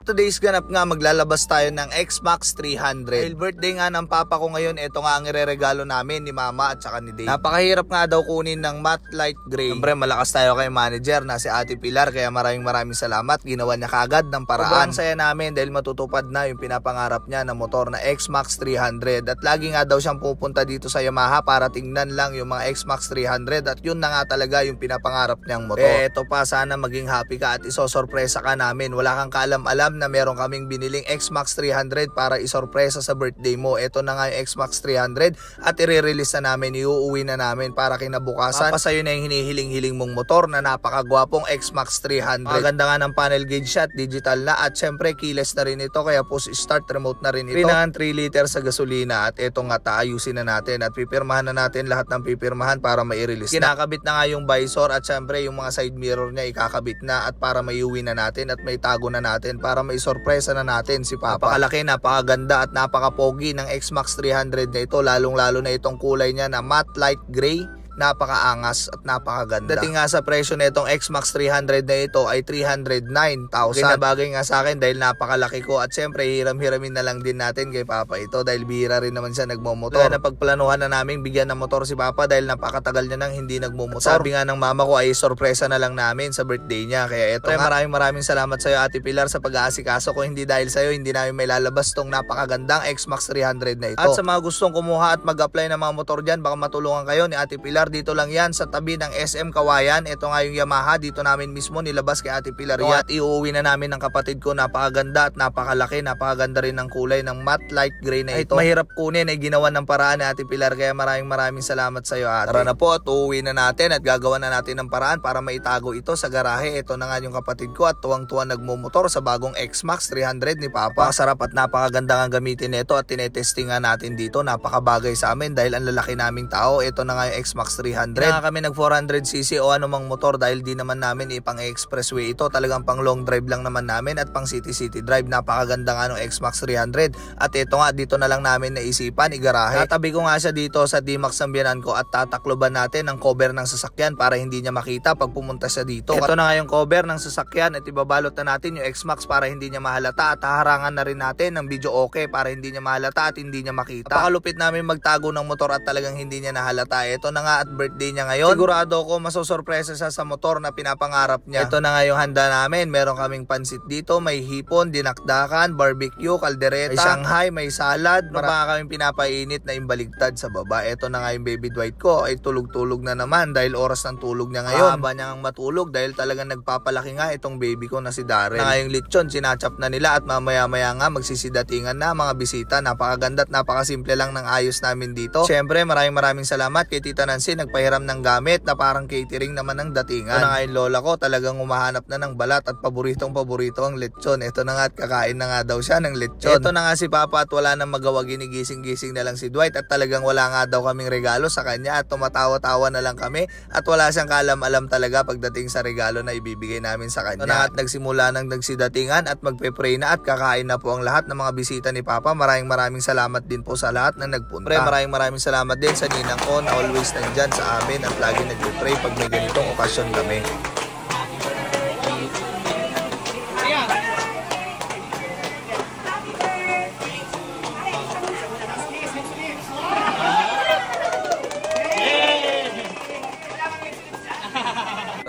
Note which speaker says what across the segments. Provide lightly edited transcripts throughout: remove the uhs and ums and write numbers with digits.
Speaker 1: today's ganap nga, maglalabas tayo ng X-Max 300. Dahil birthday nga ng papa ko ngayon, ito nga ang ireregalo namin ni mama at saka ni Dave. Napakahirap nga daw kunin ng matte light gray. Siyempre malakas tayo kay manager na si Ate Pilar, kaya maraming salamat. Ginawa niya kagad ng paraan. Sobrang saya namin dahil matutupad na yung pinapangarap niya na motor na X-Max 300. At lagi nga daw siyang pupunta dito sa Yamaha para tingnan lang yung mga X-Max 300. At yun na nga talaga yung pinapangarap niyang motor. Eto pa, sana maging happy ka at isosorpresa ka namin. Wala kang kaalam-alam na meron kaming biniling X-Max 300 para isorpresa sa birthday mo. Ito na nga yung X-Max 300 at i-release na namin, iuuwi na namin para kinabukasan papasayo na yung hinihiling-hiling mong motor na napakagwapong X-Max 300. Maganda nga ng panel gauge shot, digital na at syempre keyless na rin ito, kaya push start remote na rin ito. Pinangan 3 liter sa gasolina at ito nga taayusin na natin at pipirmahan na natin lahat ng pipirmahan para mai-release na. Kinakabit na nga yung visor at syempre yung mga side mirror niya ikakabit na at para maiuwi na natin at may tago na natin para may sorpresa na natin si Papa. Napakalaki, napakaganda at napakapogi ng X-Max 300 na ito, lalong-lalo na itong kulay niya na matte light gray. Napakaangas at napakaganda. Dating nga sa presyo na itong X-Max 300 na ito ay 309,000. Kinabagay nga sa akin dahil napakalaki ko at syempre hiram-hiramin na lang din natin kay Papa ito dahil bihira rin naman siya nagmomotor. Kaya napagplanuhan na namin bigyan ng motor si Papa dahil napakatagal niya nang hindi nagmomotor. Sabi nga ng mama ko ay sorpresa na lang namin sa birthday niya. Kaya ito nga, maraming salamat sa iyo Ate Pilar sa pag-aasikaso ko. Hindi dahil sa iyo hindi namin may lalabas tong napakagandang X-Max 300 na ito. At sa mga gustong kumuha at mag-apply ng mga motor diyan, baka matulungan kayo ni Ate Pilar. Dito lang yan sa tabi ng SM Kawayan. Ito nga yung Yamaha, dito namin mismo nilabas kay Ate Pilar yan. At iuuwi na namin ng kapatid ko. Napakaganda at napakalaki, napakaganda rin ng kulay ng matte light gray na ito. Mahirap kunin ay ginawa ng paraan ni Ate Pilar, kaya maraming salamat sa iyo ate. Tara na po at uuwi na natin at gagawa na natin ng paraan para maitago ito sa garahe. Ito na nga yung kapatid ko at tuwang-tuwa nagmumotor sa bagong X-Max 300 ni Papa. Sarap at napakaganda nga gamitin nito at tinetesting nga natin dito. Napakabagay sa amin dahil ang lalaki naming tao. Ito na nga yung X-Max 300. Kaya kami nag 400cc o anumang motor dahil di naman namin ipang expressway ito, talagang pang long drive lang naman namin at pang city drive. Napakaganda nga ng X-Max 300 at ito nga dito na lang namin naisipan igarahe. Tatabi ko nga siya dito sa D-Max ng biyanan ko at tatakloban natin ang cover ng sasakyan para hindi niya makita pag pumunta siya dito. Ito na nga yung cover ng sasakyan at ibabalot na natin yung X-Max para hindi niya mahalata at haharangan na rin natin ng video okay para hindi niya mahalata at hindi niya makita. Napakalupit namin magtago ng motor at talagang hindi niya nahalata. Ito na nga at birthday niya ngayon. Sigurado ko masosorpresa siya sa motor na pinapangarap niya. Ito na nga yung handa namin. Meron kaming pansit dito, may hipon, dinakdakan, barbecue, kaldereta, may Shanghai, may salad. Marami kaming pinapainit na imbaligtad sa baba. Ito na nga yung baby Dwight ko ay tulog-tulog na naman dahil oras ng tulog niya ngayon. Haba niya ang matulog dahil talagang nagpapalaki nga itong baby ko na si Darren. Na nga yung lechon, sinachap na nila at mamaya-maya nga magsisidatingan na mga bisita. Napakaganda at napakasimple lang ng ayos namin dito. Siyempre maraming salamat kay Tita Nancy, nagpahiram ng gamit na parang catering naman ng datingan. Ito na nga yung lola ko, talagang umahanap na ng balat at paborito ang lechon. Ito na nga at kakain na nga daw siya ng lechon. Ito na nga si Papa at wala nang magawa, ginigising-gising na lang si Dwight at talagang wala nga daw kaming regalo sa kanya at tumatawa-tawa na lang kami at wala siyang kaalam-alam talaga pagdating sa regalo na ibibigay namin sa kanya. Ito na nga at nagsimula nang nagsidatingan at magpe-pray na at kakain na po ang lahat ng mga bisita ni Papa. Maraming salamat din po sa lahat na nagpunta. Maraming salamat din sa ninang ko na always nandyan sa amin at lagi nagpe-pray pag may ganitong okasyon kami.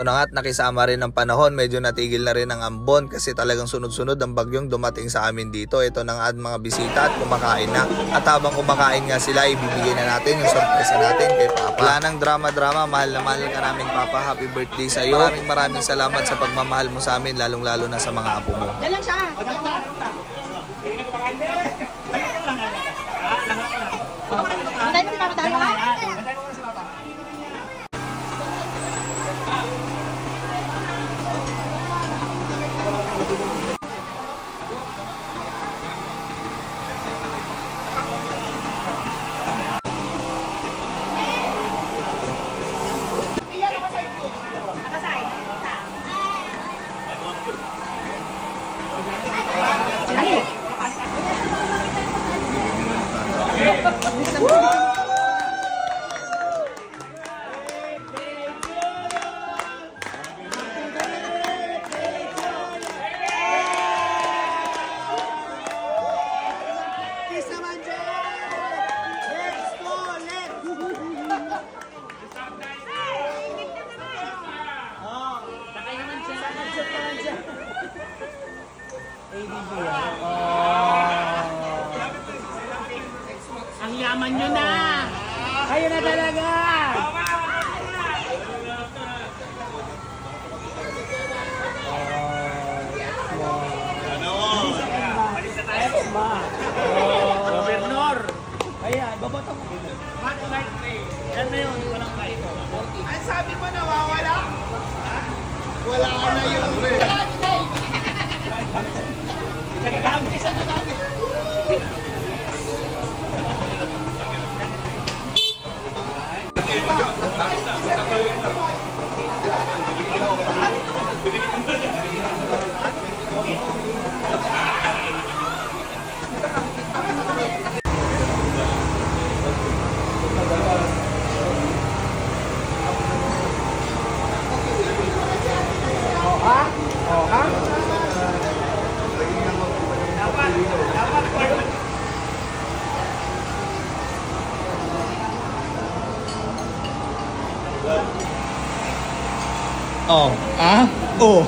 Speaker 1: Ito na nga at nakisama rin ng panahon, medyo natigil na rin ang ambon kasi talagang sunod-sunod ang bagyong dumating sa amin dito. Ito na nga at mga bisita at kumakain na. At habang kumakain nga sila, ibibigay na natin yung sorpresa natin kay Papa. Wala nang drama-drama, mahal na mahal ka namin Papa. Happy birthday sa iyo. Maraming salamat sa pagmamahal mo sa amin, lalong-lalo na sa mga apo mo.
Speaker 2: Dalang siya. Antay mo si Papa tayo ha?
Speaker 3: ADB yan. Ang yaman nyo na! Kayo na talaga! Gobernador! Ayan, babato mo. Matt Light Gray. Yan na yun, walang light. Ang sabi mo nawawala? Wala ka na yun. Nagkakampisa na namin.
Speaker 1: Oh. Ah? Oh.